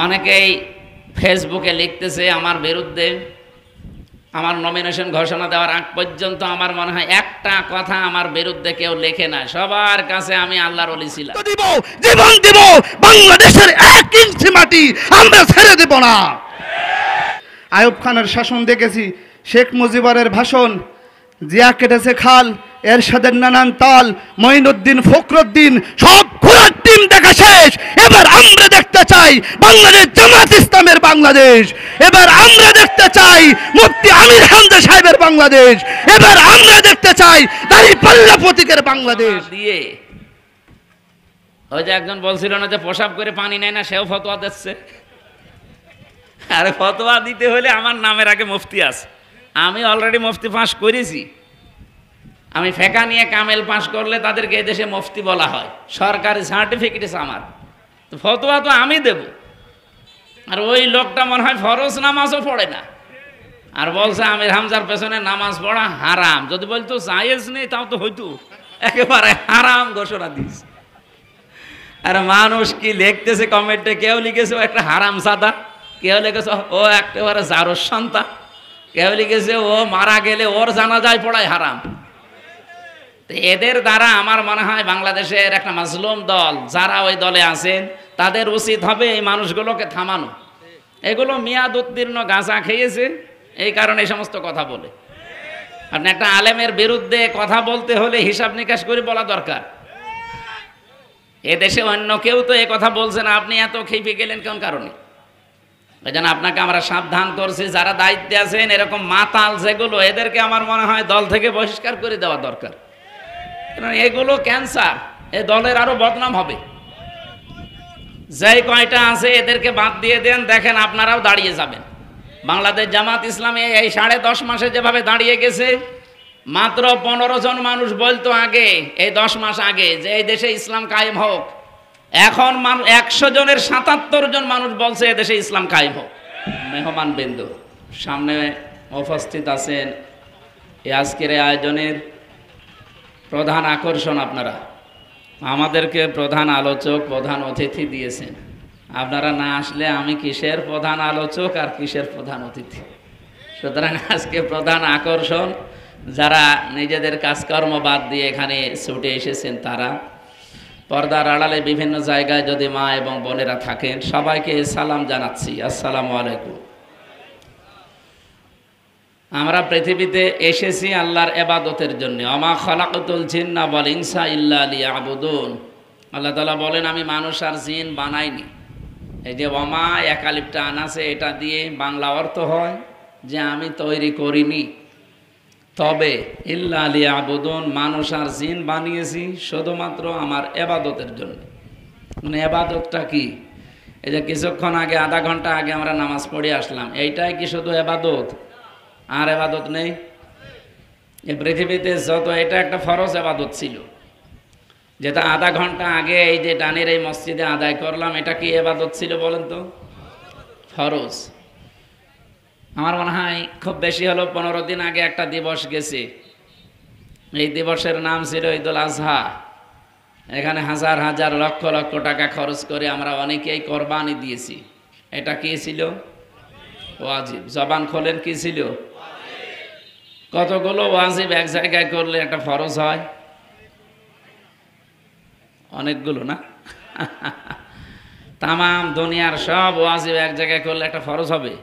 অনেকেই ফেসবুকে লিখতেছে আমার বিরুদ্ধে। আমার নমিনেশন ঘোষণা দেওয়ার আগ পর্যন্ত আমার মনে হয় একটা কথা আমার বিরুদ্ধে কেউ লেখে না। সবার কাছে আমি আল্লাহর ওলি ছিলাম। জীবন দিব, বাংলাদেশের 1 ইঞ্চি মাটি আমরা ছেড়ে দেব না। আইয়ুব খানের শাসন দেখেছি, শেখ মুজিবুরের ভাষণ, জিয়া কেটেছে খাল, এরশাদের নানান তাল, মঈনুদ্দিন ফখরুদ্দিন সব ঘোড়ার টিম দেখা শেষ। এবার আমরা দেখতে চাই বাংলাদেশ জামাত ইসলামের বাংলাদেশ। এবার আমরা দেখতে চাই মুফতি আমির হামজা সাহেবের বাংলাদেশ। এবার আমরা দেখতে চাই দাঁড়িপাল্লা প্রতীকের বাংলাদেশ। দিয়ে ওই যে একজন বলছিল না যে প্রসাব করে পানি নেয় না, সেও ফতোয়া দিচ্ছে। আরে ফতোয়া দিতে হলে আমার নামের আগে মুফতি আছে। আমি অলরেডি মুফতি পাস করেছি। আমি ফেকা নিয়ে কামেল পাস করলে তাদেরকে এদেশে মুফতি বলা হয়, সরকারি সার্টিফিকেট আছে আমার। তো ফতোয়া তো আমি দেব। আর ওই লোকটা মনে হয় ফরজ নামাজও পড়ে না, আর বলছে আমির হামজার পেছনে নামাজ পড়া হারাম। যদি বলতো জায়েজ নেই তাও তো হইতো, একেবারে হারাম ঘোষণা দিস। আর মানুষ কি লিখতেছে কমেন্টে, কেউ লিখেছে ও একটা হারাম সাদা, কেউ লিখেছে ও একেবারে জারোর সন্তান, কেউ লিখেছে ও মারা গেলে ওর জানাজায় পড়ায় হারাম। তো এদের দ্বারা আমার মনে হয় বাংলাদেশের একটা মাজলুম দল যারা ওই দলে আছেন তাদের উচিত হবে এই মানুষগুলোকে থামানো। এগুলো মেয়াদ উত্তীর্ণ গাঁজা খেয়েছে, এই কারণে এই সমস্ত কথা বলে। আপনি একটা আলেমের বিরুদ্ধে কথা বলতে হলে হিসাব নিকাশ করে বলা দরকার। এদেশে অন্য কেউ তো এই কথা বলছে না, আপনি এত খেপে গেলেন কোন কারণে? ওই জন্য আপনাকে আমরা সাবধান করছি, যারা দায়িত্বে আছেন এরকম মাতাল যেগুলো, এদেরকে আমার মনে হয় দল থেকে বহিষ্কার করে দেওয়া দরকার। কারণ এগুলো ক্যান্সার, এই দলের আরো বদনাম হবে। যেই কয়টা আছে এদেরকে বাদ দিয়ে দেন, দেখেন আপনারাও দাঁড়িয়ে যাবেন। বাংলাদেশ জামাত ইসলামী এই 10.5 মাসে যেভাবে দাঁড়িয়ে গেছে, মাত্র 15 জন মানুষ বলতো আগে, এই 10 মাস আগে, যে এই দেশে ইসলাম কায়েম হোক। এখন 100 জনের 77 জন মানুষ বলছে এদেশে ইসলাম কায়েম হোক। মেহমান বিন্দু সামনে উপস্থিত আছেন এই আজকের আয়োজনের প্রধান আকর্ষণ। আপনারা আমাদেরকে প্রধান আলোচক, প্রধান অতিথি দিয়েছেন। আপনারা না আসলে আমি কিসের প্রধান আলোচক আর কিসের প্রধান অতিথি? সুতরাং আজকে প্রধান আকর্ষণ যারা নিজেদের কাজকর্ম বাদ দিয়ে এখানে ছুটে এসেছেন, তারা পর্দার আড়ালে বিভিন্ন জায়গায় যদি মা এবং বোনেরা থাকেন, সবাইকে সালাম জানাচ্ছি, আসসালামু আলাইকুম। আমরা পৃথিবীতে এসেছি আল্লাহর ইবাদতের জন্য। ওমা খালাকাতুল জিন্না ওয়াল ইনসা ইল্লা লিয়াবুদুন। আল্লাহ তাআলা বলেন আমি মানুষ আর জিন বানাইনি। এই যে ওমা একালিপটা আনাছে, এটা দিয়ে বাংলা অর্থ হয় যে আমি তৈরি করিনি, তবে ইল্লা লিয়াবুদুন, মানুষ আর জিন বানিয়েছি শুধুমাত্র আমার ইবাদতের জন্য। মানে ইবাদতটা কি? এই যে কিছুক্ষণ আগে, আধা ঘন্টা আগে আমরা নামাজ পড়ে আসলাম, এইটাই কি শুধু ইবাদত? আর ইবাদত নেই এই পৃথিবীতে যত, এটা একটা ফরজ ইবাদত ছিল, যেটা আধা ঘন্টা আগে এই যে ডানের এই মসজিদে আদায় করলাম, এটা কি ইবাদত ছিল বলেন তো? ফরজ। আমার মনে হয় খুব বেশি হলো 15 দিন আগে একটা দিবস গেছে, এই দিবসের নাম ছিল ঈদুল আজহা। এখানে হাজার হাজার লক্ষ লক্ষ টাকা খরচ করে আমরা অনেকেই কোরবানি দিয়েছি। এটা কি ছিল? ওয়াজিব। জবান খোলেন, কি ছিল? কতগুলো ওয়াজিব এক জায়গায় করলে একটা ফরজ হয়? অনেকগুলো না? তামাম দুনিয়ার সব ওয়াজিব এক জায়গায় করলে একটা ফরজ হবে?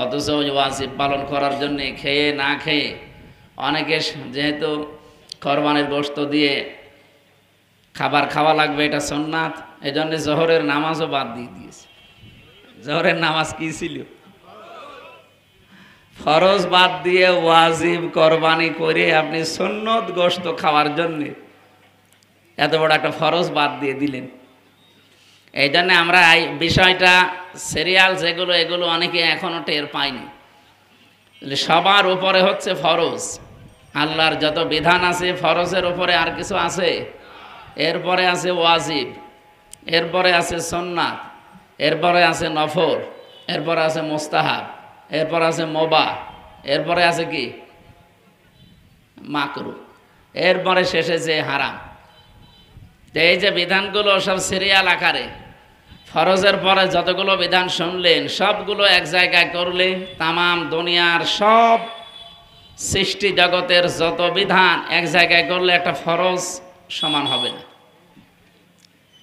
অথচ ওই ওয়াজিব পালন করার জন্য খেয়ে না খেয়ে অনেকে, যেহেতু কোরবানির গোশত দিয়ে খাবার খাওয়া লাগবে, এটা সুন্নাত, এই জন্য জোহরের নামাজও বাদ দিয়ে দিয়েছে। জোহরের নামাজ কি ছিল? ফরজ বাদ দিয়ে ওয়াজিব কোরবানি করে আপনি সুন্নত গোশত খাওয়ার জন্য এত বড় একটা ফরজ বাদ দিয়ে দিলেন। এই জন্য আমরা এই বিষয়টা, সিরিয়াল যেগুলো, এগুলো অনেকে এখনো টের পায়নি। সবার উপরে হচ্ছে ফরজ। আল্লাহর যত বিধান আছে ফরজের উপরে আর কিছু আছে? এরপরে আছে ওয়াজিব, এরপরে আছে সুন্নাত, এরপরে আছে নফল, এরপরে আছে মুস্তাহাব, এরপর আছে মুবাহ, এরপরে আছে কি? মাকরুহ, এরপরে শেষে যে হারাম। এই যে বিধানগুলো সব সিরিয়াল আকারে, ফরজের পরে যতগুলো বিধান শুনলেন সবগুলো এক জায়গায় করলে তামাম দুনিয়ার সব সৃষ্টি জগতের যত বিধান এক জায়গায় করলে একটা ফরজ সমান হবে না।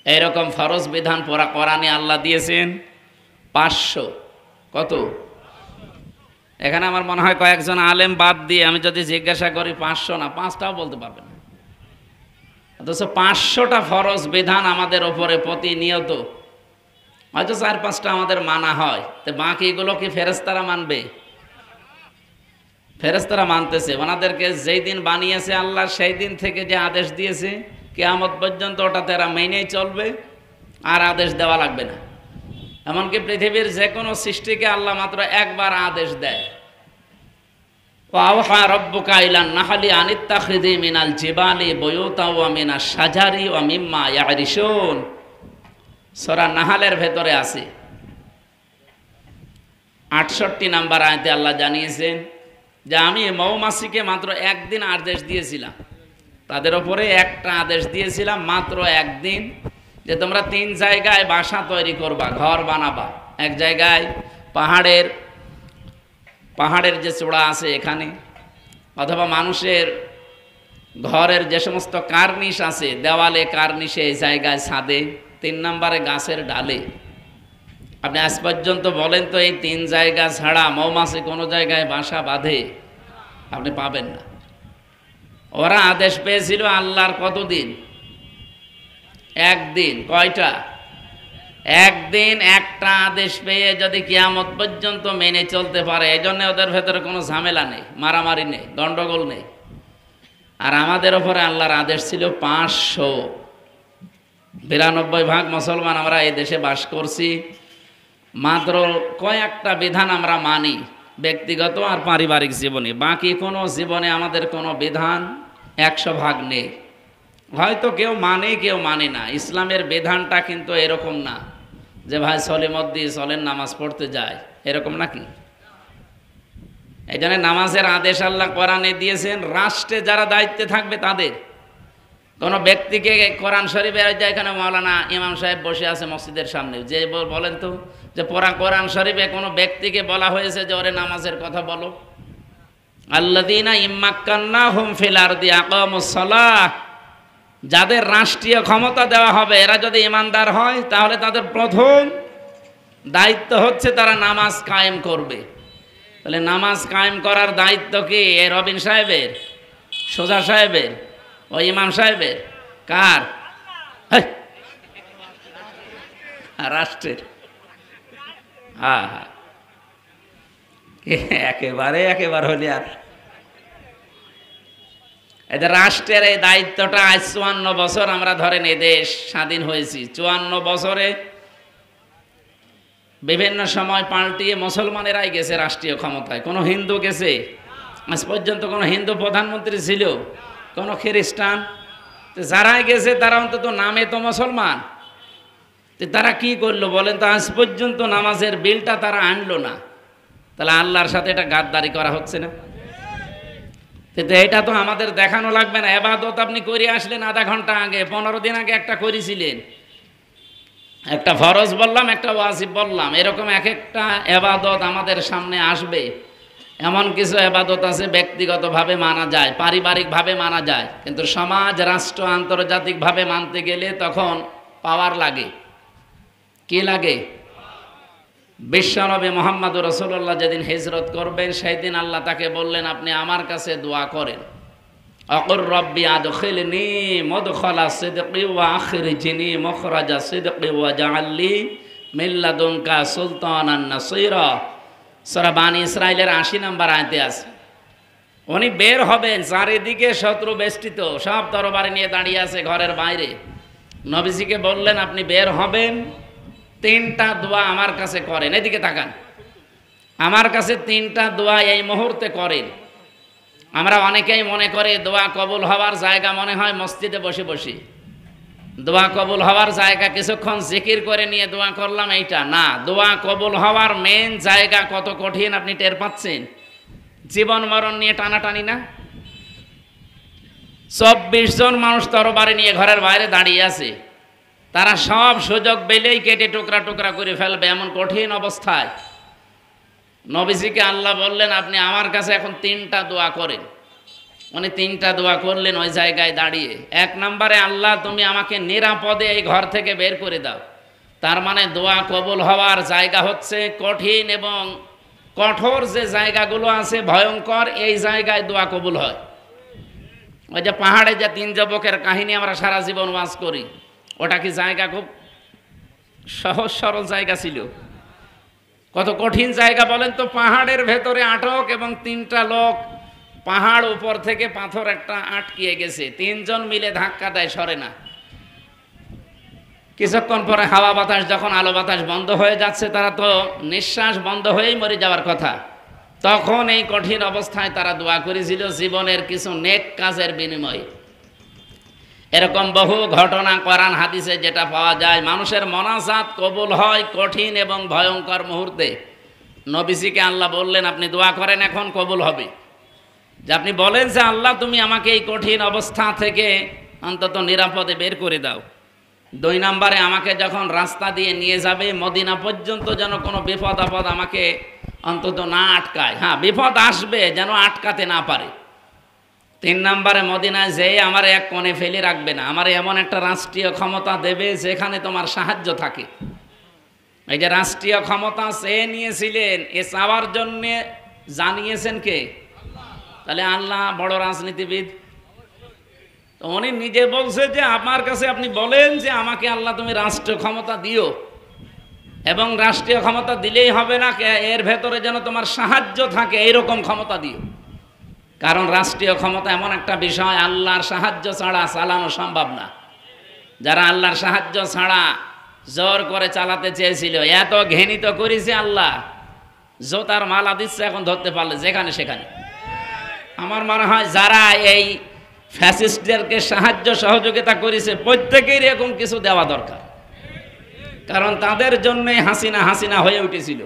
এইরকম ফরজ বিধান পুরা কোরআনে আল্লাহ দিয়েছেন 500। কত? এখানে আমার মনে হয় কয়েকজন আলেম বাদ দিয়ে আমি যদি জিজ্ঞাসা করি 500 না 5টাও বলতে পারবেন না। অথচ 500টা ফরজ বিধান আমাদের ওপরে প্রতিনিয়ত, হয়তো 4-5টা আমাদের মানা হয়, তো বাকিগুলো কি ফেরেশতারা মানবে? ফেরেশতারা মানতেছে। ওনাদেরকে যেই দিন বানিয়েছে আল্লাহ সেই দিন থেকে যে আদেশ দিয়েছে কিয়ামত পর্যন্ত ওটা তারা মেনেই চলবে, আর আদেশ দেওয়া লাগবে না। এমনকি পৃথিবীর যে কোনো সৃষ্টিকে আল্লাহ মাত্র একবার আদেশ দেয়, ওয়াওহা রাব্বুকা ইলান নাহলি আনিত্তাখিযি মিনাল জিবালি বুয়ুতা ওয়া মিনাশ শাজারি ওয়া মিম্মা ইয়ারিশুন। সূরা নাহলের ভেতরে আছে 68 নম্বর আয়াতে আল্লাহ জানিয়েছেন যে আমি মৌমাছিকে মাত্র একদিন আদেশ দিয়েছিলাম, তাদের ওপরে একটা আদেশ দিয়েছিলাম মাত্র একদিন, যে তোমরা 3 জায়গায় বাসা তৈরি করবা, ঘর বানাবা। এক জায়গায় পাহাড়ের যে চূড়া আছে এখানে, অথবা মানুষের ঘরের যে সমস্ত কার্নিশ আছে দেওয়ালে কার্নিশে, এই জায়গায় ছাদে, 3 নম্বরে গাছের ডালে। আপনি আজ পর্যন্ত বলেন তো এই 3 জায়গা ছাড়া মৌমাছি কোনো জায়গায় বাসা বাঁধে? আপনি পাবেন না। ওরা আদেশ পেয়েছিল আল্লাহর কতদিন? একদিন। কয়টা? একদিন। একটা আদেশ পেয়ে যদি কিয়ামত পর্যন্ত মেনে চলতে পারে, এই জন্য ওদের ভেতরে কোনো ঝামেলা নেই, মারামারি নেই, গন্ডগোল নেই। আর আমাদের ওপরে আল্লাহর আদেশ ছিল 500। 92% মুসলমান আমরা এই দেশে বাস করছি, মাত্র কয়েকটা বিধান আমরা মানি ব্যক্তিগত আর পারিবারিক জীবনে, বাকি কোনো জীবনে আমাদের কোনো বিধান 100% নেই। হয়তো কেউ মানে কেউ মানে না। ইসলামের বিধানটা কিন্তু এরকম না যে ভাই সলিমদ্দি চলেন নামাজ পড়তে যায়, এরকম নাকি? এই জন্য নামাজের আদেশ আল্লাহ কোরআনে দিয়েছেন রাষ্ট্রে যারা দায়িত্বে থাকবে তাদের। কোনো ব্যক্তিকে কোরআন শরীফে, এখানে মাওলানা ইমাম সাহেব বসে আছে মসজিদের সামনে, যে বলেন তো যে কোরআন শরীফে কোনো ব্যক্তিকে বলা হয়েছে যে ওরে নামাজের কথা বলো? আল্লাযীনা ইম্মাক্কান্নাহুম ফিল আরদি আকামুস সালাহ, যাদের রাষ্ট্রীয় ক্ষমতা দেওয়া হবে এরা যদি ইমানদার হয় তাহলে তাদের প্রথম দায়িত্ব হচ্ছে তারা নামাজ কায়েম করবে। তাহলে নামাজ কায়েম করার দায়িত্ব কি এ রবিন সাহেবের, সোজা সাহেবের, ও ইমাম সাহেবের? কার? রাষ্ট্রের। হ্যাঁ হ্যাঁ, একেবারে হলে আর এদের রাষ্ট্রের এই দায়িত্বটা আজ 54 বছর আমরা ধরেন এ দেশ স্বাধীন হয়েছি। 54 বছরে বিভিন্ন সময় পাল্টিয়ে মুসলমানেরাই গেছে রাষ্ট্রীয় ক্ষমতায়। কোনো হিন্দু গেছে? আজ পর্যন্ত কোনো হিন্দু প্রধানমন্ত্রী ছিল? কোনো খ্রিস্টান? যারাই গেছে তারা অন্তত নামে তো মুসলমান। তারা কি করলো বলেন তো? আজ পর্যন্ত নামাজের বিলটা তারা আনলো না। তাহলে আল্লাহর সাথে এটা গাদ্দারি করা হচ্ছে না? কিন্তু এটা তো আমাদের দেখানো লাগবে না। এবাদত আপনি করে আসলেন আধা ঘন্টা আগে, 15 দিন আগে একটা করেছিলেন, একটা ফরজ বললাম, একটা ওয়াজিব বললাম, এরকম এক একটা এবাদত আমাদের সামনে আসবে। এমন কিছু এবাদত আছে ব্যক্তিগতভাবে মানা যায়, পারিবারিকভাবে মানা যায়, কিন্তু সমাজ, রাষ্ট্র, আন্তর্জাতিকভাবে মানতে গেলে তখন পাওয়ার লাগে। কি লাগে? বিশ্বনবী মুহাম্মদুর রাসূলুল্লাহ যেদিন হিজরত করবেন সেই দিন আল্লাহ তাকে বললেন আপনি আমার কাছে দোয়া করেন, আকুর রব্বি আদখিলনি মুদখালা সিদকি ওয়া আখরিজনি মুখরাজা সিদকি ওয়া জাআলনি মিন লাদুনকা সুলতানান নাসীরা। সূরা বানী ইসরাঈলের 80 নম্বর আয়াতে আছে। উনি বের হবেন, চারিদিকে শত্রু বেষ্টিত, সব তরবারি নিয়ে দাঁড়িয়ে আছে ঘরের বাইরে। নবীজিকে বললেন আপনি বের হবেন, 3টা দোয়া আমার কাছে করেন। এদিকে তাকান, আমার কাছে 3টা দোয়া এই মুহূর্তে করেন। আমরা অনেকেই মনে করে দোয়া কবুল হওয়ার জায়গা মনে হয় মসজিদে বসে বসে। দোয়া কবুল হওয়ার জায়গা কিছুক্ষণ জিকির করে নিয়ে দোয়া করলাম, এইটা না। দোয়া কবুল হওয়ার মেন জায়গা কত কঠিন আপনি টের পাচ্ছেন? জীবন মরণ নিয়ে টানাটানি না? 24 জন মানুষ তরবারি নিয়ে ঘরের বাইরে দাঁড়িয়ে আছে। তারা সব সুযোগ পেলেই কেটে টুকরা টুকরা করে ফেলবে, এমন কঠিন অবস্থায় নবীজিকে আল্লাহ বললেন আপনি আমার কাছে এখন 3টা দোয়া করেন। উনি 3টা দোয়া করলেন ওই জায়গায় দাঁড়িয়ে। 1 নম্বরে, আল্লাহ তুমি আমাকে নিরাপদে এই ঘর থেকে বের করে দাও। তার মানে দোয়া কবুল হওয়ার জায়গা হচ্ছে কঠিন এবং কঠোর যে জায়গাগুলো আছে ভয়ঙ্কর, এই জায়গায় দোয়া কবুল হয়। ওই যে পাহাড়ে যে 3 যুবকের কাহিনী আমরা সারা জীবন ওয়াজ করি, ওটা কি জায়গা খুব সহজ সরল জায়গা ছিল? কত কঠিন জায়গা বলেন তো। পাহাড়ের ভেতরে আটক এবং 3টা লোক পাহাড় উপর থেকে পাথর একটা আটকিয়ে গেছে, 3 জন মিলে ধাক্কা দেয়, সরে না। কিছুক্ষণ পরে হাওয়া বাতাস যখন আলো বাতাস বন্ধ হয়ে যাচ্ছে, তারা তো নিঃশ্বাস বন্ধ হয়েই মরে যাওয়ার কথা, তখন এই কঠিন অবস্থায় তারা দোয়া করেছিল জীবনের কিছু নেক কাজের বিনিময়ে। এরকম বহু ঘটনা কোরআন হাদিসে যেটা পাওয়া যায়, মানুষের মোনাজাত কবুল হয় কঠিন এবং ভয়ঙ্কর মুহূর্তে। নবীজিকে আল্লাহ বললেন আপনি দোয়া করেন, এখন কবুল হবে। যে আপনি বলেন যে আল্লাহ তুমি আমাকে এই কঠিন অবস্থা থেকে অন্তত নিরাপদে বের করে দাও। 2 নম্বরে, আমাকে যখন রাস্তা দিয়ে নিয়ে যাবে মদিনা পর্যন্ত যেন কোনো বিপদ আপদ আমাকে অন্তত না আটকায়। হ্যাঁ, বিপদ আসবে, যেন আটকাতে না পারে। 3 নম্বরে, মদিনায় যেয়ে আমার এক কোণে ফেলে রাখবে না, আমার এমন একটা রাষ্ট্রীয় ক্ষমতা দেবে যেখানে তোমার সাহায্য থাকে। এই যে রাষ্ট্রীয় ক্ষমতা চেয়ে নিয়েছিলেন, এ চাওয়ার জন্যে জানিয়েছেন কে? তাহলে আল্লাহ বড় রাজনীতিবিদ। তো উনি নিজে বলছে যে আমার কাছে আপনি বলেন যে আমাকে আল্লাহ তুমি রাষ্ট্রীয় ক্ষমতা দিও, এবং রাষ্ট্রীয় ক্ষমতা দিলেই হবে না, এর ভেতরে যেন তোমার সাহায্য থাকে, এইরকম ক্ষমতা দিও। কারণ রাষ্ট্রীয় ক্ষমতা এমন একটা বিষয়, আল্লাহর সাহায্য ছাড়া চালানো সম্ভব না। যারা আল্লাহর সাহায্য ছাড়া জোর করে চালাতে চেয়েছিল, এত ঘৃণিত করেছে আল্লাহ, জোতার মালা দিচ্ছে এখন ধরতে পারলে যেখানে সেখানে। আমার মনে হয় যারা এই ফ্যাসিস্টদেরকে সাহায্য সহযোগিতা করেছে প্রত্যেকের এরকম কিছু দেওয়া দরকার। কারণ তাদের জন্যে হাসিনা হাসিনা হয়ে উঠেছিল।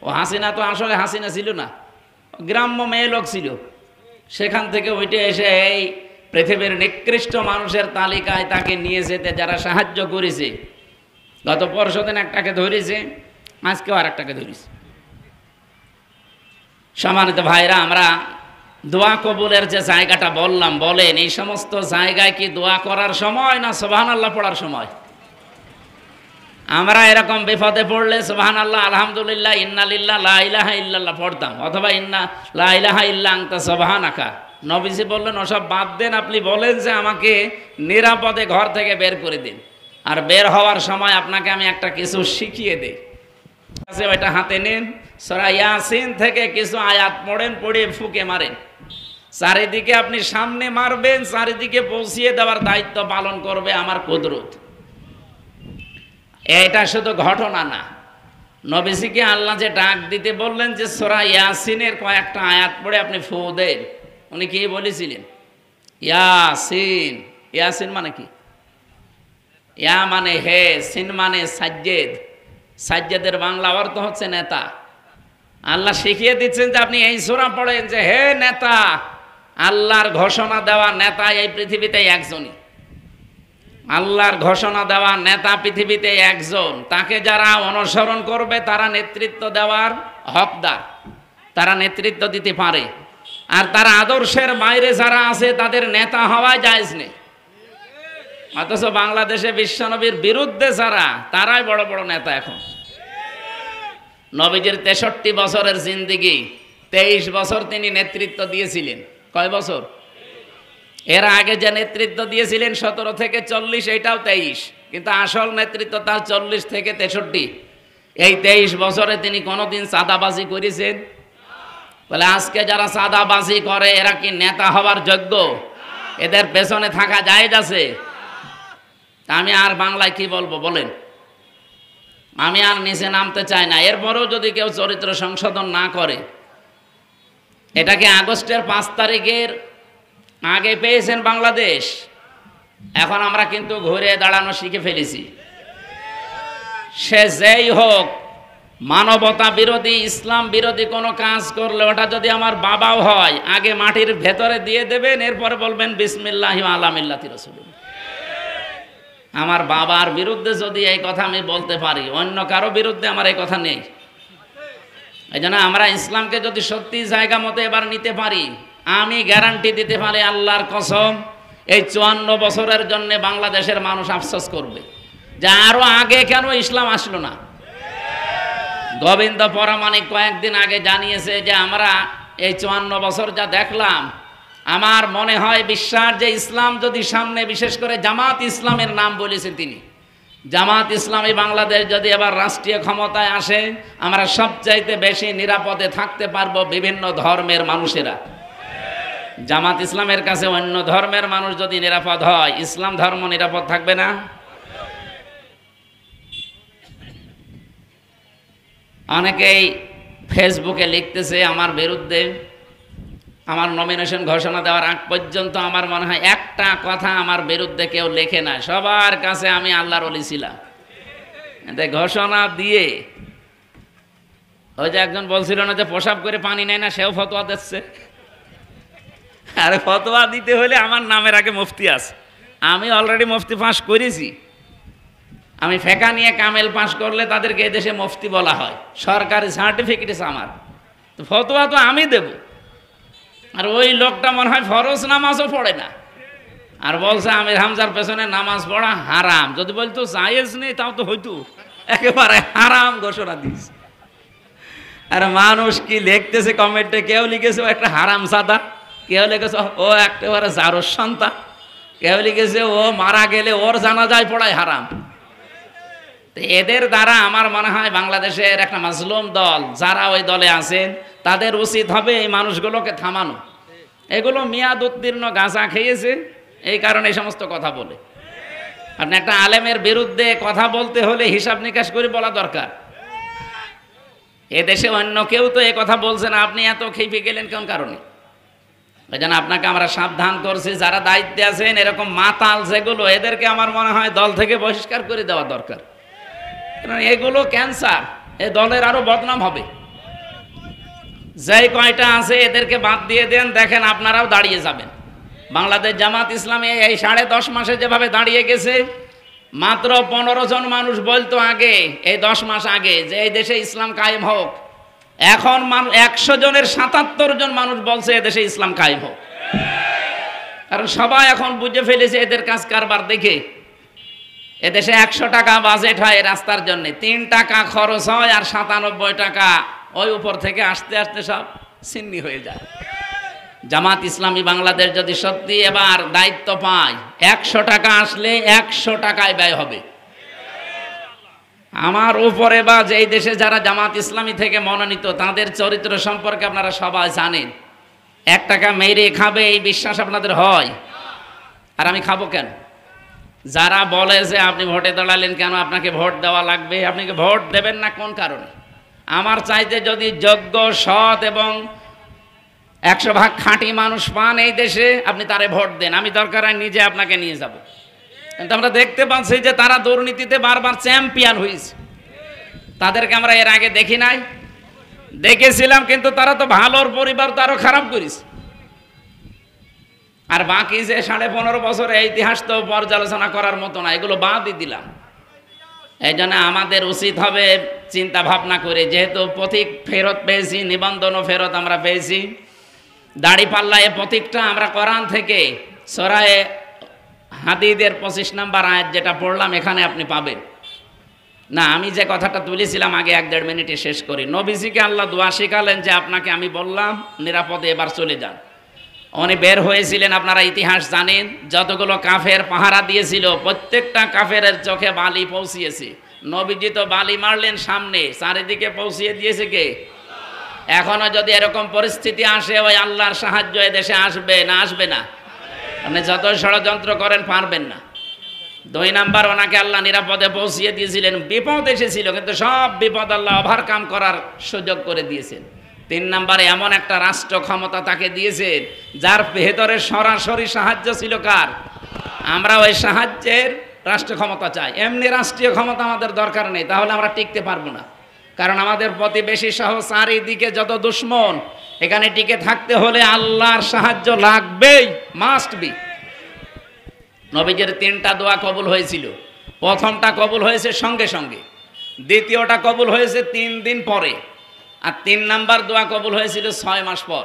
ও হাসিনা তো আসলে হাসিনা ছিল না, গ্রাম্য মেয়ে লোক ছিল। সেখান থেকে উঠে এসে এই পৃথিবীর নিকৃষ্ট মানুষের তালিকায় তাকে নিয়ে যেতে যারা সাহায্য করেছে, গত পরশুদিন একটাকে ধরেছে, আজকেও আর একটাকে ধরেছে। সম্মানিত ভাইরা, আমরা দোয়া কবুলের যে জায়গাটা বললাম, বলেন এই সমস্ত জায়গায় কি দোয়া করার সময় না সুবহানাল্লাহ পড়ার সময়? আমরা এরকম বিপদে পড়লে সুবহানাল্লাহ, আলহামদুলিল্লাহ, ইন্না লিল্লাহ, লা ইলাহা ইল্লাল্লাহ পড়তাম, অথবা ইন্না লা ইলাহা ইল্লা আনতা সুবহানাকা। নবীজি বললেন ওসব বাদ দেন, আপনি বলেন যে আমাকে নিরাপদে ঘর থেকে বের করে দিন, আর বের হওয়ার সময় আপনাকে আমি একটা কিছু শিখিয়ে দেই। ওইটা হাতে নেন, সূরা ইয়াসিন থেকে কিছু আয়াত পড়েন, পড়ে ফুঁকে মারেন, চারিদিকে আপনি সামনে মারবেন, চারিদিকে পৌঁছিয়ে দেওয়ার দায়িত্ব পালন করবে আমার কুদরত। এটা শুধু ঘটনা না, নবীজিকে আল্লাহ যে ডাক দিতে বললেন যে সূরা ইয়াসিনের কয়েকটা আয়াত পড়ে আপনি ফু দেন। উনি কি বলেছিলেন? ইয়াসিন। ইয়াসিন মানে কি? ইয়া মানে হে, সিন মানে সাজ্জেদ। সাজ্জেদের বাংলা অর্থ হচ্ছে নেতা। আল্লাহ শিখিয়ে দিচ্ছেন যে আপনি এই সূরা পড়েন যে হে নেতা, আল্লাহর ঘোষণা দেওয়া নেতা এই পৃথিবীতে একজনই। আল্লাহর ঘোষণা দেওয়া নেতা পৃথিবীতে একজন, তাকে যারা অনুসরণ করবে তারা নেতৃত্ব দেওয়ার হকদার, তারা নেতৃত্ব দিতে পারে। আর তারা আদর্শের বাইরে যারা আছে তাদের নেতা হওয়া জায়েজ নেই। অথচ বাংলাদেশে বিশ্বনবীর বিরুদ্ধে যারা, তারাই বড় বড় নেতা এখন। নবীজির 63 বছরের জিন্দেগি, 23 বছর তিনি নেতৃত্ব দিয়েছিলেন। কয় বছর? এর আগে যে নেতৃত্ব দিয়েছিলেন 17 থেকে 40, এইটাও 23, কিন্তু আসল নেতৃত্ব তার 40 থেকে 63। এই 23 বছরে তিনি কোনোদিন চাঁদাবাজি করেছেন? বলে আজকে যারা চাঁদাবাজি করে এরা কি নেতা হওয়ার যোগ্য? এদের পেছনে থাকা জায়েজ আছে? আমি আর বাংলায় কি বলবো বলেন, আমি আর নিচে নামতে চাই না। এরপরেও যদি কেউ চরিত্র সংশোধন না করে, এটাকে আগস্টের 5 তারিখের আগে পেয়েছেন বাংলাদেশ, এখন আমরা কিন্তু ঘুরে দাঁড়ানো শিখে ফেলেছি। সে যেই হোক, মানবতা বিরোধী, ইসলাম বিরোধী কোনো কাজ করলে ওটা যদি আমার বাবাও হয়, আগে মাটির ভেতরে দিয়ে দেবেন, এরপরে বলবেন বিসমিল্লাহি ওয়া আলা মিল্লাতি রাসূলিল্লাহ। আমার বাবার বিরুদ্ধে যদি এই কথা আমি বলতে পারি, অন্য কারো বিরুদ্ধে আমার এই কথা নেই। এই জন্য আমরা ইসলামকে যদি সত্যি জায়গা মতো এবার নিতে পারি, আমি গ্যারান্টি দিতে পারি আল্লাহর কসম, এই 54 বছরের জন্য বাংলাদেশের মানুষ আফসোস করবে যে আরো আগে কেন ইসলাম আসলো না। গোবিন্দ পরামানিক কয়েকদিন আগে জানিয়েছে যে আমরা এই 54 বছর যা দেখলাম, আমার মনে হয় বিশ্বাস যে ইসলাম যদি সামনে, বিশেষ করে জামাত ইসলামের নাম বলেছেন তিনি, জামাত ইসলামী বাংলাদেশ যদি এবার রাষ্ট্রীয় ক্ষমতায় আসে, আমরা সবচাইতে বেশি নিরাপদে থাকতে পারবো বিভিন্ন ধর্মের মানুষেরা। জামাত ইসলামের কাছে অন্য ধর্মের মানুষ যদি নিরাপদ হয়, ইসলাম ধর্ম নিরাপদ থাকবে না? অনেকেই ফেসবুকে লিখতেছে আমার বিরুদ্ধে। আমার নমিনেশন ঘোষণা দেওয়ার আগ পর্যন্ত আমার মনে হয় একটা কথা আমার বিরুদ্ধে কেউ লেখে না, সবার কাছে আমি আল্লাহর ওলি ছিলাম। ঘোষণা দিয়ে ওই যে একজন বলছিল না যে প্রসাব করে পানি নেয় না, সেও ফতোয়া দিচ্ছে। আরে ফতোয়া দিতে হলে আমার নামের আগে মুফতি আছে। আমি অলরেডি মুফতি পাস করেছি। আমি ফেকা নিয়ে কামেল পাস করলে তাদেরকে এদেশে মুফতি বলা হয়, সরকারি সার্টিফিকেট আছে আমার। তো ফতোয়া তো আমি দেব। আর ওই লোকটা মনে হয় ফরজ নামাজও পড়ে না, আর বলছে আমির হামজার পেছনে নামাজ পড়া হারাম। যদি বলতো জায়েজ নেই তাও তো হইতো, একেবারে হারাম ঘোষণা দিস। আর মানুষ কি লিখতেছে কমেন্টে, কেউ লিখেছে ও একটা হারাম সাদা, কেউ লিখেছে ও একেবারে জারোর সন্তান, কেউ লিখেছে ও মারা গেলে ওর জানাজায় পড়ায় হারাম। এদের দ্বারা আমার মনে হয় বাংলাদেশের একটা মাজলুম দল যারা ওই দলে আছেন, তাদের উচিত হবে এই মানুষগুলোকে থামানো। এগুলো মেয়াদ উত্তীর্ণ গাঁজা খেয়েছে, এই কারণে এই সমস্ত কথা বলে। আপনি একটা আলেমের বিরুদ্ধে কথা বলতে হলে হিসাব নিকাশ করে বলা দরকার। এদেশে অন্য কেউ তো এ কথা বলছে না, আপনি এত খেপে গেলেন কোন কারণে? ওই জন্য আপনাকে আমরা সাবধান করছি, যারা দায়িত্বে আছেন এরকম মাতাল যেগুলো, এদেরকে আমার মনে হয় দল থেকে বহিষ্কার করে দেওয়া দরকার। কারণ এগুলো ক্যান্সার, এ দলের আরো বদনাম হবে। যেই কয়টা আছে এদেরকে বাদ দিয়ে দেন, দেখেন আপনারাও দাঁড়িয়ে যাবেন। বাংলাদেশ জামাত ইসলামী এই 10.5 মাসে যেভাবে দাঁড়িয়ে গেছে, মাত্র 15 জন মানুষ বলতো আগে, এই 10 মাস আগে, যে এই দেশে ইসলাম কায়েম হোক। এখন 100 জনের 77 জন মানুষ বলছে এদেশে ইসলাম কায়েম হোক। কারণ সবাই এখন বুঝে ফেলেছে এদের কাজ কারবার দেখে। এদেশে 100 টাকা বাজেট হয় রাস্তার জন্য, 3 টাকা খরচ হয়, আর 97 টাকা ওই উপর থেকে আসতে আসতে সব ছিন্নি হয়ে যায়। জামাত ইসলামী বাংলাদেশ যদি সত্যি এবার দায়িত্ব পায়, 100 টাকা আসলে 100 টাকায় ব্যয় হবে। আমার উপরে বা যেই দেশে যারা জামাত ইসলামী থেকে মনোনীত, তাদের চরিত্র সম্পর্কে আপনারা সবাই জানেন। 1 টাকা মেরে খাবে এই বিশ্বাস আপনাদের হয়? আর আমি খাবো কেন? যারা বলে যে আপনি ভোটে দাঁড়ালেন কেন, আপনাকে ভোট দেওয়া লাগবে, আপনি কি ভোট দেবেন না কোন কারণে? আমার চাইতে যদি যোগ্য, সৎ এবং 100 ভাগ খাঁটি মানুষ পান এই দেশে, আপনি তারে ভোট দেন। আমি দরকার হয় নিজে আপনাকে নিয়ে যাব। কিন্তু আমরা দেখতে পাচ্ছি যে তারা দুর্নীতিতে বারবার চ্যাম্পিয়ন হয়েছে। তাদেরকে আমরা এর আগে দেখি নাই, দেখেছিলাম, কিন্তু তারা তো ভালোর পরিবার তো আরো খারাপ করেছে। আর বাকি যে 15.5 বছরের ইতিহাস তো পর্যালোচনা করার মতো না, এগুলো বাদই দিলাম। এই জন্য আমাদের উচিত হবে চিন্তা ভাবনা করে, যেহেতু প্রতীক ফেরত পেয়েছি, নিবন্ধনও ফেরত আমরা পেয়েছি, দাড়িপাল্লা এ প্রতীকটা আমরা কোরআন থেকে সূরা হাদীদের 25 নম্বর আয়াত যেটা পড়লাম, এখানে আপনি পাবেন না। আমি যে কথাটা তুলেছিলাম আগে 1-1.5 মিনিটে শেষ করি। নবীজিকে আল্লাহ দোয়া শিখালেন যে আপনাকে আমি বললাম নিরাপদে এবার চলে যান। উনি বের হয়েছিলেন, আপনারা ইতিহাস জানেন, যতগুলো কাফের পাহারা দিয়েছিল প্রত্যেকটা কাফেরের চোখে বালি পৌঁছিয়েছে। নবীজি তো বালি মারলেন সামনে, চারিদিকে পৌঁছিয়ে দিয়েছে কে? এখনো যদি এরকম পরিস্থিতি আসে, ওই আল্লাহর সাহায্য এদেশে আসবে না? আসবে না? আপনি যত ষড়যন্ত্র করেন পারবেন না। 2 নাম্বার, ওনাকে আল্লাহ নিরাপদে পৌঁছিয়ে দিয়েছিলেন। বিপদ এসেছিল, কিন্তু সব বিপদ আল্লাহ ওভারকাম করার সুযোগ করে দিয়েছেন। 3 নাম্বারে, এমন একটা রাষ্ট্র ক্ষমতা তাকে দিয়েছেন যার ভেতরে সরাসরি সাহায্য ছিল কার? আমরা ওই সাহায্যের রাষ্ট্র ক্ষমতা চাই। এমনি রাষ্ট্রীয় ক্ষমতা আমাদের দরকার নেই, তাহলে আমরা টিকতে পারবো না। কারণ আমাদের প্রতিবেশী সহ চারিদিকে যত দুশ্মন, এখানে টিকে থাকতে হলে আল্লাহর সাহায্য লাগবেই, মাস্ট বি। নবীজির 3টা দোয়া কবুল হয়েছিল। প্রথমটা কবুল হয়েছে সঙ্গে সঙ্গে, দ্বিতীয়টা কবুল হয়েছে 3 দিন পরে, আর 3 নাম্বার দোয়া কবুল হয়েছিল 6 মাস পর।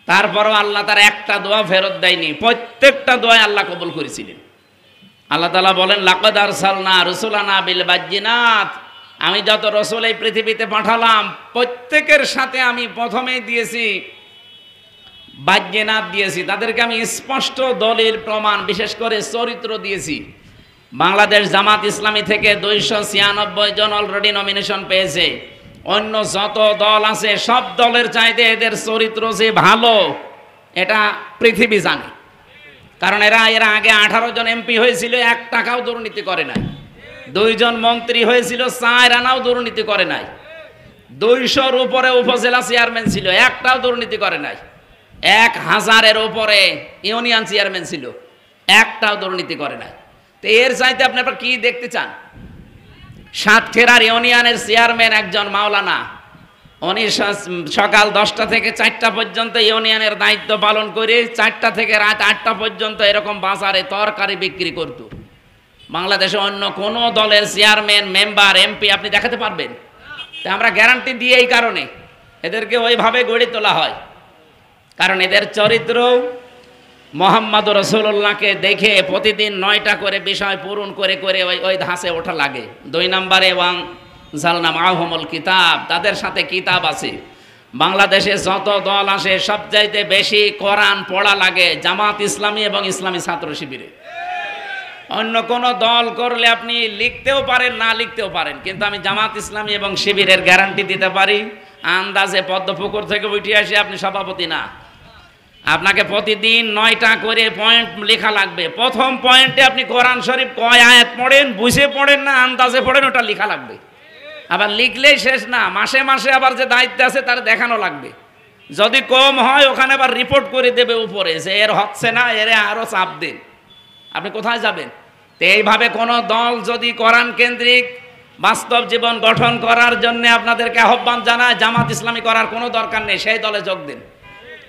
তারপরও আল্লাহ তার একটা দোয়া ফেরত দেয়নি, প্রত্যেকটা দোয়ায় আল্লাহ কবুল করেছিলেন। আল্লাহ তাআলা বলেন, লাকাদ আরসালনা রুসুলানা বিল বাজ্জিনাত, আমি যত রসুল এই পৃথিবীতে পাঠালাম প্রত্যেকের সাথে আমি প্রথমেই দিয়েছি বাজ্জিনাত দিয়েছি, তাদেরকে আমি স্পষ্ট দলিল প্রমাণ বিশেষ করে চরিত্র দিয়েছি। বাংলাদেশ জামাত ইসলামী থেকে 296 জন অলরেডি নমিনেশন পেয়েছে। অন্য যত দল আছে সব দলের চাইতে এদের চরিত্র যে ভালো এটা পৃথিবী জানে। কারণ এরা আগে 18 জন এমপি হয়েছিল, 1 টাকাও দুর্নীতি করে নাই। 2 জন মন্ত্রী হয়েছিল, 4 আনাও দুর্নীতি করে নাই। 200-র উপরে উপজেলা চেয়ারম্যান ছিল, একটাও দুর্নীতি করে নাই। 1000-এর উপরে ইউনিয়ন চেয়ারম্যান ছিল, একটাও দুর্নীতি করে নাই। তো এর চাইতে আপনি কি দেখতে চান? সাতক্ষীরার ইউনিয়নের চেয়ারম্যান একজন মাওলানা, উনি সকাল 10টা থেকে 4টা পর্যন্ত ইউনিয়নের দায়িত্ব পালন করে 4টা থেকে রাত 8টা পর্যন্ত এরকম বাজারে তরকারি বিক্রি করত। বাংলাদেশে অন্য কোনো দলের চেয়ারম্যান, মেম্বার, এমপি আপনি দেখাতে পারবেন? তা আমরা গ্যারান্টি দিয়ে এই কারণে এদেরকে ওইভাবে গড়ে তোলা হয়, কারণ এদের চরিত্র মোহাম্মদ রাসূলুল্লাহকে দেখে প্রতিদিন 9টা করে বিষয় পূরণ করে করে ওই ধাঁচে ওঠা লাগে। 2 নম্বরে ওয়াং জালনা মাহুমুল কিতাব, তাদের সাথে কিতাব আছে। বাংলাদেশে যত দল আসে সবচাইতে বেশি কোরআন পড়া লাগে জামাত ইসলামী এবং ইসলামী ছাত্র শিবিরে। অন্য কোন দল করলে আপনি লিখতেও পারেন, না লিখতেও পারেন, কিন্তু আমি জামাত ইসলামী এবং শিবিরের গ্যারান্টি দিতে পারি, আন্দাজে পদ্মপুকুর থেকে উঠে আসে আপনি সভাপতি না। আপনাকে প্রতিদিন 9টা করে পয়েন্ট লেখা লাগবে। প্রথম পয়েন্টে আপনি কোরআন শরীফ কয় আয়াত পড়েন, বুঝে পড়েন না আন্দাজে পড়েন, ওটা লেখা লাগবে। আবার লিখলেই শেষ না, মাসে মাসে আবার যে দায়িত্ব আছে তার দেখানো লাগবে। যদি কম হয় ওখানে আবার রিপোর্ট করে দেবে উপরে যে এর হচ্ছে না, এর আরও চাপ দিন। আপনি কোথায় যাবেন? তো এইভাবে কোনো দল যদি কোরআন কেন্দ্রিক বাস্তব জীবন গঠন করার জন্য আপনাদেরকে আহ্বান জানায়, জামাত ইসলামী করার কোনো দরকার নেই, সেই দলে যোগ দিন।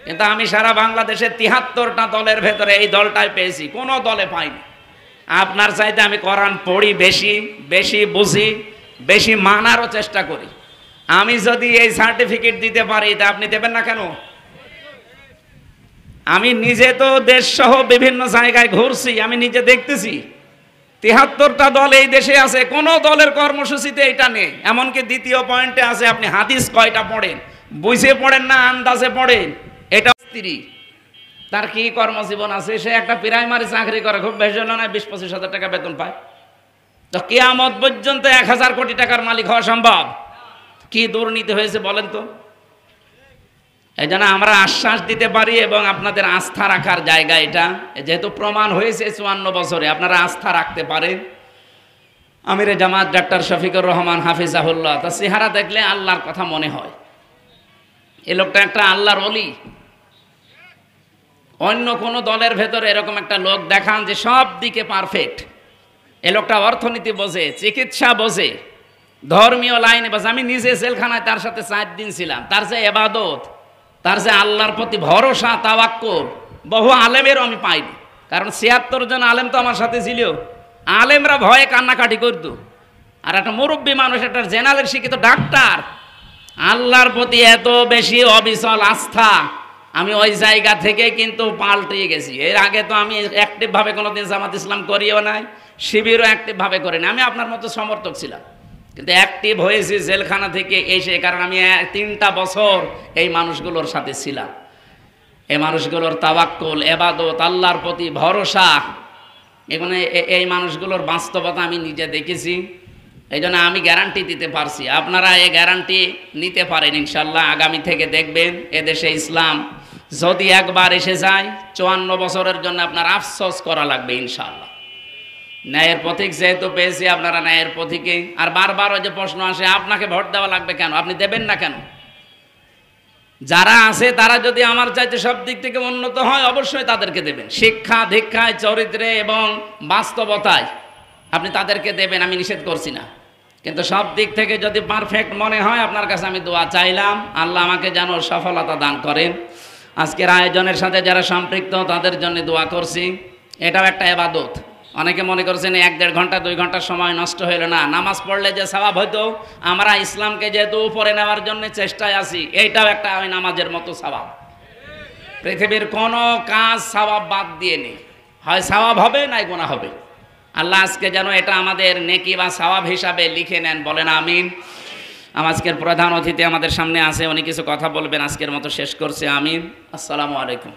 কিন্তু আমি সারা বাংলাদেশে 73টা দলের ভেতরে এই দলটাই পেয়েছি, কোনো দলে পাইনি। আপনার চাইতে আমি কোরআন পড়ি বেশি, বেশি বুঝি, বেশি মানারও চেষ্টা করি। আমি যদি এই সার্টিফিকেট দিতে পারি তা আপনি দেবেন না কেন? আমি নিজে তো দেশ সহ বিভিন্ন জায়গায় ঘুরছি, আমি নিজে দেখতেছি 73টা দল এই দেশে আছে, কোন দলের কর্মসূচিতে এটা নেই। এমনকি দ্বিতীয় পয়েন্টে আছে আপনি হাদিস কয়টা পড়েন, বুঝে পড়েন না আন্দাজে পড়েন। এটা স্ত্রী, তার কি কর্মজীবন আছে? সে একটা প্রাইমারি চাকরি করে, খুব বেশি হলো না 20-25 হাজার টাকা বেতন পায়। তো কিয়ামত পর্যন্ত 1000 কোটি টাকার মালিক হওয়া সম্ভব? কি দুর্নীতি হয়েছে বলেন তো? এই জন্য আমরা আশ্বাস দিতে পারি এবং আপনাদের আস্থা রাখার জায়গা এটা, যেহেতু প্রমাণ হয়েছে 54 বছরে, আপনারা আস্থা রাখতে পারেন। আমিরে জামাত ডাক্তার শফিকুর রহমান হাফিজাহুল্লাহ, তার চেহারা দেখলে আল্লাহর কথা মনে হয়। এই লোকটা একটা আল্লাহর ওলি। অন্য কোনো দলের ভেতরে এরকম একটা লোক দেখান যে সব দিকে পারফেক্ট। এ লোকটা অর্থনীতি বোঝে, চিকিৎসা বোঝে, ধর্মীয় লাইনে বোঝে। আমি নিজে জেলখানায় তার সাথে 4 দিন ছিলাম। তার যে এবাদত, তার যে আল্লাহর প্রতি ভরসা, তাওয়াক্কুল, বহু আলেমেরও আমি পাইনি। কারণ 76 জন আলেম তো আমার সাথে ছিল, আলেমরা ভয়ে কান্নাকাটি করতো। আর একটা মুরব্বী মানুষ, একটা জেনারেল শিক্ষিত ডাক্তার, আল্লাহর প্রতি এত বেশি অবিচল আস্থা, আমি ওই জায়গা থেকে কিন্তু পাল্টে গেছি। এর আগে তো আমি অ্যাক্টিভভাবে কোনোদিন জামাত ইসলাম করিও নাই, শিবিরও অ্যাক্টিভভাবে করিনি। আমি আপনার মতো সমর্থক ছিলাম, কিন্তু অ্যাক্টিভ হয়েছি জেলখানা থেকে এসে, কারণ আমি 3টা বছর এই মানুষগুলোর সাথে ছিলাম। এই মানুষগুলোর তাওয়াক্কুল, ইবাদত, আল্লাহর প্রতি ভরসা, এখানে এই মানুষগুলোর বাস্তবতা আমি নিজে দেখেছি। এই জন্য আমি গ্যারান্টি দিতে পারছি, আপনারা এই গ্যারান্টি নিতে পারেন ইনশাল্লাহ। আগামী থেকে দেখবেন এদেশে ইসলাম যদি একবার এসে যায়, 54 বছরের জন্য আপনার আফসোস করা লাগবে ইনশাল্লাহ। ন্যায়ের পথিক যেহেতু পেয়েছি, আপনারা ন্যায়ের পথিকে। আর বারবার ওই যে প্রশ্ন আসে, আপনাকে ভোট দেওয়া লাগবে কেন, আপনি দেবেন না কেন? যারা আছে তারা যদি আমার চাইতে সব দিক থেকে উন্নত হয়, অবশ্যই তাদেরকে দেবেন। শিক্ষা দীক্ষায়, চরিত্রে এবং বাস্তবতায় আপনি তাদেরকে দেবেন, আমি নিষেধ করছি না। কিন্তু সব দিক থেকে যদি পারফেক্ট মনে হয়, আপনার কাছে আমি দোয়া চাইলাম, আল্লাহ আমাকে যেন সফলতা দান করেন। আজকের আয়োজনের সাথে যারা সম্পৃক্ত তাদের জন্য দোয়া করছি, এটাও একটা এবাদত। অনেকে মনে করছেন 1-1.5 ঘন্টা 2 ঘন্টা সময় নষ্ট হইল না, নামাজ পড়লে যে সওয়াব হইতো, আমরা ইসলামকে যেহেতু উপরে নেওয়ার জন্য চেষ্টায় আছি, এইটাও একটা ওই নামাজের মতো সওয়াব। পৃথিবীর কোনো কাজ সওয়াব বাদ দিয়ে নেই, হয় সওয়াব হবে নাই গুনাহ হবে। আল্লাহ আজকে যেন এটা আমাদের নেকি বা সওয়াব হিসাবে লিখে নেন, বলেন আমিন। আজকের প্রধান অতিথি আমাদের সামনে আছে, উনি কিছু কথা বলবেন, আজকের মতো শেষ করছে। আমিন। আসসালামু আলাইকুম।